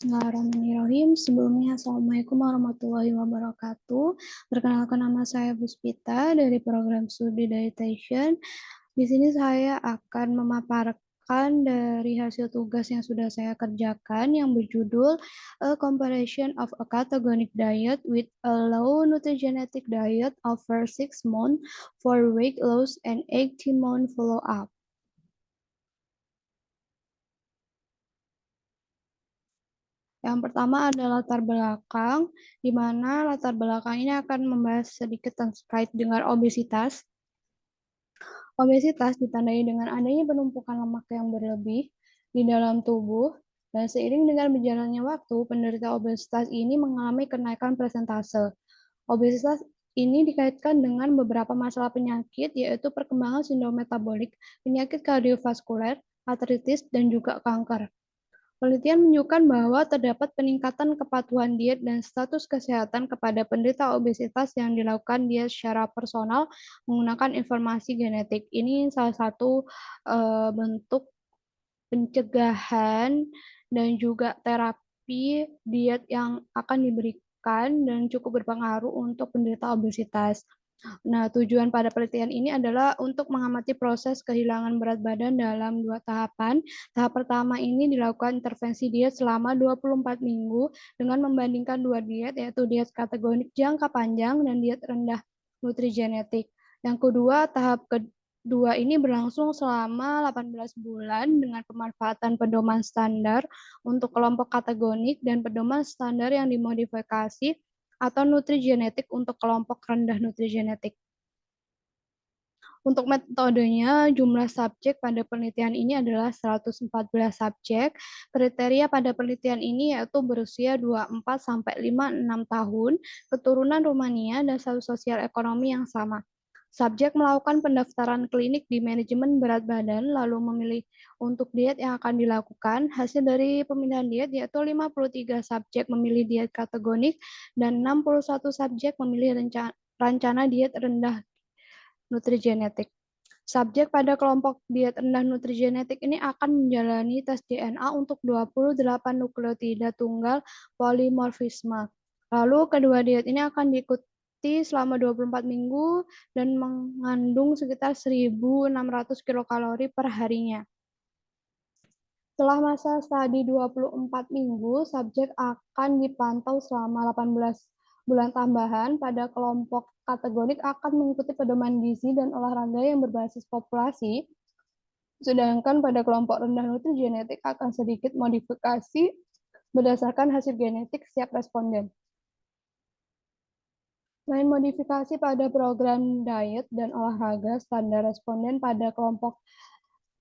Bismillahirrahmanirrahim. Sebelumnya, Assalamualaikum warahmatullahi wabarakatuh. Perkenalkan, nama saya Puspita dari program studi Dietitian. Di sini saya akan memaparkan dari hasil tugas yang sudah saya kerjakan yang berjudul A Comparison of a Ketogenic Diet with a Low Nutrigenetic Diet over 6 months for weight loss and 18-month follow-up. Yang pertama adalah latar belakang, di mana latar belakang ini akan membahas sedikit terkait dengan obesitas. Obesitas ditandai dengan adanya penumpukan lemak yang berlebih di dalam tubuh, dan seiring dengan berjalannya waktu, penderita obesitas ini mengalami kenaikan persentase. Obesitas ini dikaitkan dengan beberapa masalah penyakit, yaitu perkembangan sindrom metabolik, penyakit kardiovaskuler, artritis, dan juga kanker. Penelitian menunjukkan bahwa terdapat peningkatan kepatuhan diet dan status kesehatan kepada penderita obesitas yang dilakukan diet secara personal menggunakan informasi genetik. Ini salah satu bentuk pencegahan dan juga terapi diet yang akan diberikan dan cukup berpengaruh untuk penderita obesitas. Nah, tujuan pada penelitian ini adalah untuk mengamati proses kehilangan berat badan dalam 2 tahapan. Tahap pertama ini dilakukan intervensi diet selama 24 minggu dengan membandingkan 2 diet, yaitu diet ketogenik jangka panjang dan diet rendah nutrigenetik. Yang kedua, tahap kedua ini berlangsung selama 18 bulan dengan pemanfaatan pedoman standar untuk kelompok ketogenik dan pedoman standar yang dimodifikasi atau nutrigenetik untuk kelompok rendah nutrigenetik. Untuk metodenya, jumlah subjek pada penelitian ini adalah 114 subjek. Kriteria pada penelitian ini yaitu berusia 24 sampai 56 tahun, keturunan Rumania, dan status sosial ekonomi yang sama. Subjek melakukan pendaftaran klinik di manajemen berat badan, lalu memilih untuk diet yang akan dilakukan. Hasil dari pemilihan diet yaitu 53 subjek memilih diet ketogenik dan 61 subjek memilih rencana diet rendah nutrigenetik. Subjek pada kelompok diet rendah nutrigenetik ini akan menjalani tes DNA untuk 28 nukleotida tunggal polimorfisme. Lalu kedua diet ini akan diikuti selama 24 minggu dan mengandung sekitar 1.600 kilokalori per harinya. Setelah masa studi 24 minggu, subjek akan dipantau selama 18 bulan tambahan. Pada kelompok kategorik akan mengikuti pedoman gizi dan olahraga yang berbasis populasi, sedangkan pada kelompok rendah nutrigenetik akan sedikit modifikasi berdasarkan hasil genetik setiap responden. Selain modifikasi pada program diet dan olahraga, standar responden pada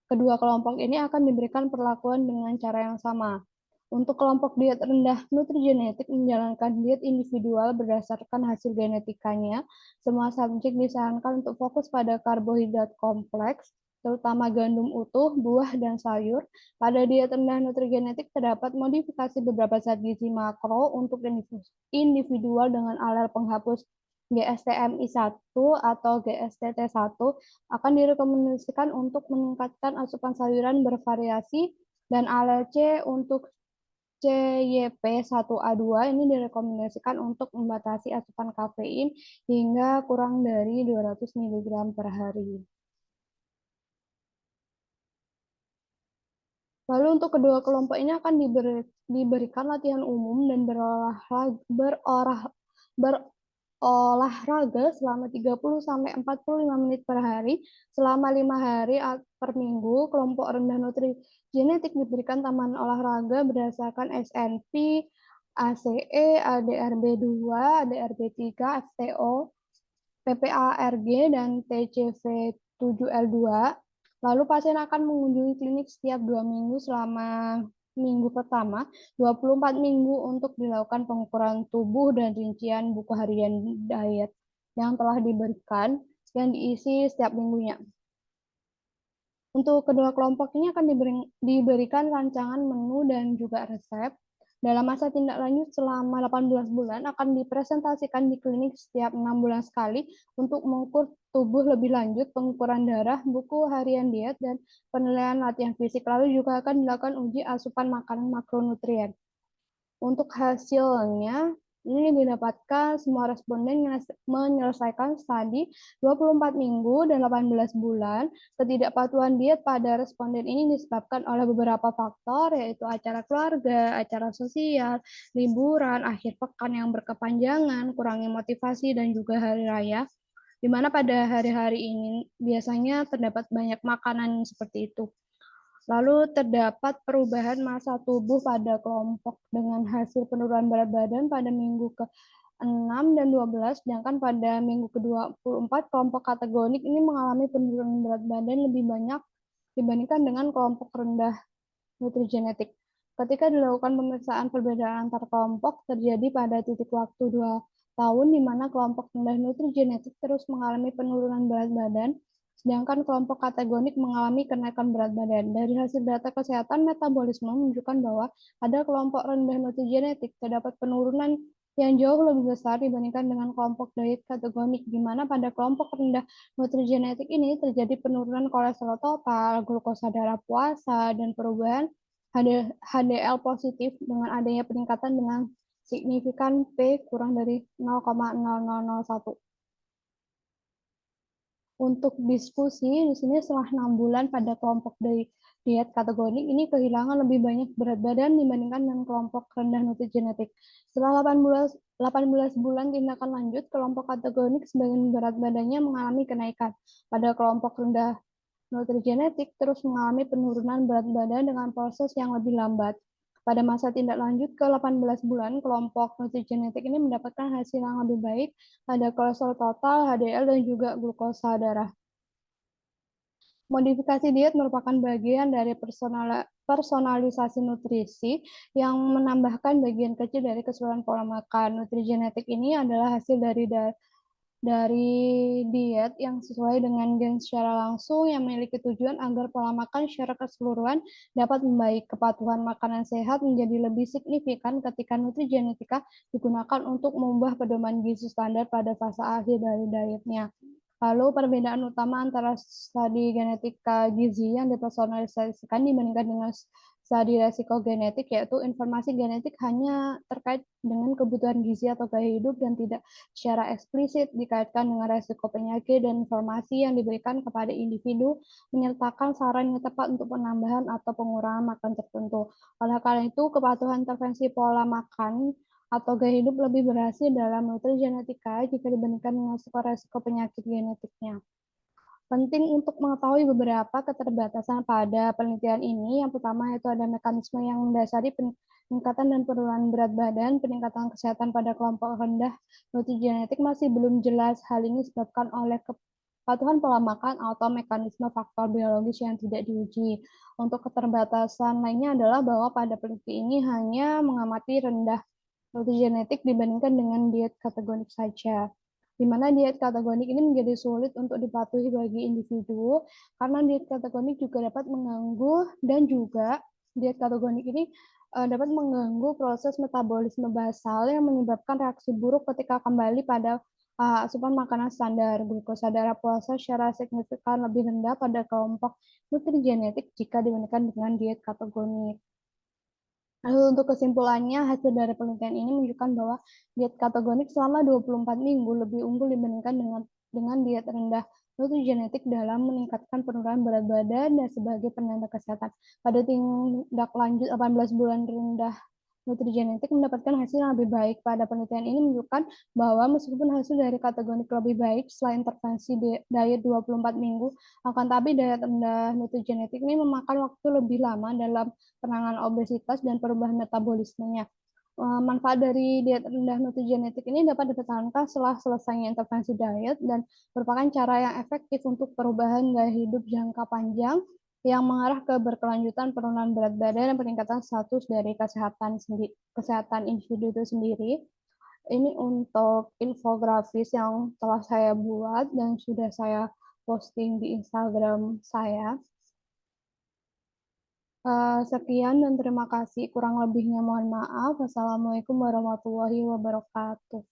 kedua kelompok ini akan diberikan perlakuan dengan cara yang sama. Untuk kelompok diet rendah nutrigenetik menjalankan diet individual berdasarkan hasil genetikanya, semua subjek disarankan untuk fokus pada karbohidrat kompleks, terutama gandum utuh, buah, dan sayur. Pada diet rendah nutrigenetik terdapat modifikasi beberapa zat gizi makro untuk individual dengan alel penghapus GSTMI1 atau GSTT1 akan direkomendasikan untuk meningkatkan asupan sayuran bervariasi, dan alel C untuk CYP1A2 ini direkomendasikan untuk membatasi asupan kafein hingga kurang dari 200 mg per hari. Lalu untuk kedua kelompok ini akan diberikan latihan umum dan berolahraga selama 30-45 menit per hari selama 5 hari per minggu. Kelompok rendah nutrigenetik diberikan tambahan olahraga berdasarkan SNP, ACE, ADRB2, ADRB3, FTO, PPARG, dan TCV7L2. Lalu pasien akan mengunjungi klinik setiap 2 minggu selama minggu pertama, 24 minggu untuk dilakukan pengukuran tubuh dan rincian buku harian diet yang telah diberikan yang diisi setiap minggunya. Untuk kedua kelompok ini akan diberikan rancangan menu dan juga resep. Dalam masa tindak lanjut selama 18 bulan akan dipresentasikan di klinik setiap 6 bulan sekali untuk mengukur tubuh lebih lanjut, pengukuran darah, buku harian diet, dan penilaian latihan fisik. Lalu juga akan dilakukan uji asupan makanan makronutrien. Untuk hasilnya, ini didapatkan semua responden menyelesaikan studi 24 minggu dan 18 bulan. Ketidakpatuhan diet pada responden ini disebabkan oleh beberapa faktor, yaitu acara keluarga, acara sosial, liburan, akhir pekan yang berkepanjangan, kurangnya motivasi, dan juga hari raya. Di mana pada hari-hari ini biasanya terdapat banyak makanan seperti itu. Lalu terdapat perubahan massa tubuh pada kelompok dengan hasil penurunan berat badan pada minggu ke-6 dan 12, sedangkan pada minggu ke-24 kelompok kategorik ini mengalami penurunan berat badan lebih banyak dibandingkan dengan kelompok rendah nutrigenetik. Ketika dilakukan pemeriksaan perbedaan antar kelompok terjadi pada titik waktu 2 tahun di mana kelompok rendah nutrigenetik terus mengalami penurunan berat badan, sedangkan kelompok kategorik mengalami kenaikan berat badan. Dari hasil data kesehatan metabolisme menunjukkan bahwa pada kelompok rendah nutrigenetik terdapat penurunan yang jauh lebih besar dibandingkan dengan kelompok diet ketogenik, di mana pada kelompok rendah nutrigenetik ini terjadi penurunan kolesterol total, glukosa darah puasa, dan perubahan HDL positif dengan adanya peningkatan dengan signifikan P kurang dari 0,0001. Untuk diskusi, di sini setelah 6 bulan pada kelompok diet kategorik ini kehilangan lebih banyak berat badan dibandingkan dengan kelompok rendah nutrigenetik. Setelah 18 bulan tindakan lanjut, kelompok kategorik sebagian berat badannya mengalami kenaikan. Pada kelompok rendah nutrigenetik terus mengalami penurunan berat badan dengan proses yang lebih lambat. Pada masa tindak lanjut ke 18 bulan, kelompok nutrigenetik ini mendapatkan hasil yang lebih baik pada kolesterol total, HDL, dan juga glukosa darah. Modifikasi diet merupakan bagian dari personalisasi nutrisi yang menambahkan bagian kecil dari keseluruhan pola makan. Nutrigenetik ini adalah hasil dari diet yang sesuai dengan gen secara langsung yang memiliki tujuan agar pola makan secara keseluruhan dapat membaik. Kepatuhan makanan sehat menjadi lebih signifikan ketika nutrigenetika digunakan untuk mengubah pedoman gizi standar pada fase akhir dari dietnya. Lalu perbedaan utama antara studi genetika gizi yang dipersonalisasikan dibandingkan dengan studi resiko genetik, yaitu informasi genetik hanya terkait dengan kebutuhan gizi atau gaya hidup dan tidak secara eksplisit dikaitkan dengan resiko penyakit, dan informasi yang diberikan kepada individu menyertakan saran yang tepat untuk penambahan atau pengurangan makan tertentu. Oleh karena itu, kepatuhan intervensi pola makan atau gaya hidup lebih berhasil dalam nutrigenetika jika dibandingkan dengan resiko penyakit genetiknya. Penting untuk mengetahui beberapa keterbatasan pada penelitian ini. Yang pertama yaitu ada mekanisme yang mendasari peningkatan dan penurunan berat badan. Peningkatan kesehatan pada kelompok rendah nutrigenetik masih belum jelas. Hal ini disebabkan oleh kepatuhan pola makan atau mekanisme faktor biologis yang tidak diuji. Untuk keterbatasan lainnya adalah bahwa pada peneliti ini hanya mengamati rendah nutrigenetik dibandingkan dengan diet ketogenik saja, di mana diet ketogenik ini menjadi sulit untuk dipatuhi bagi individu karena diet ketogenik juga dapat mengganggu, dan juga diet ketogenik ini dapat mengganggu proses metabolisme basal yang menyebabkan reaksi buruk ketika kembali pada asupan makanan standar. Glukosa darah puasa secara signifikan lebih rendah pada kelompok nutrigenetik jika dibandingkan dengan diet ketogenik. Lalu untuk kesimpulannya, hasil dari penelitian ini menunjukkan bahwa diet ketogenik selama 24 minggu lebih unggul dibandingkan dengan diet rendah nutrigenetik dalam meningkatkan penurunan berat badan dan sebagai penanda kesehatan. Pada tindak lanjut 18 bulan rendah nutrigenetik mendapatkan hasil yang lebih baik. Pada penelitian ini menunjukkan bahwa meskipun hasil dari kategorik lebih baik setelah intervensi diet 24 minggu, akan tapi diet rendah nutrigenetik ini memakan waktu lebih lama dalam penanganan obesitas dan perubahan metabolismenya. Manfaat dari diet rendah nutrigenetik ini dapat dipertahankan setelah selesainya intervensi diet dan merupakan cara yang efektif untuk perubahan gaya hidup jangka panjang yang mengarah ke berkelanjutan penurunan berat badan dan peningkatan status dari kesehatan individu itu sendiri. Ini untuk infografis yang telah saya buat dan sudah saya posting di Instagram saya. Sekian dan terima kasih. Kurang lebihnya mohon maaf. Wassalamualaikum warahmatullahi wabarakatuh.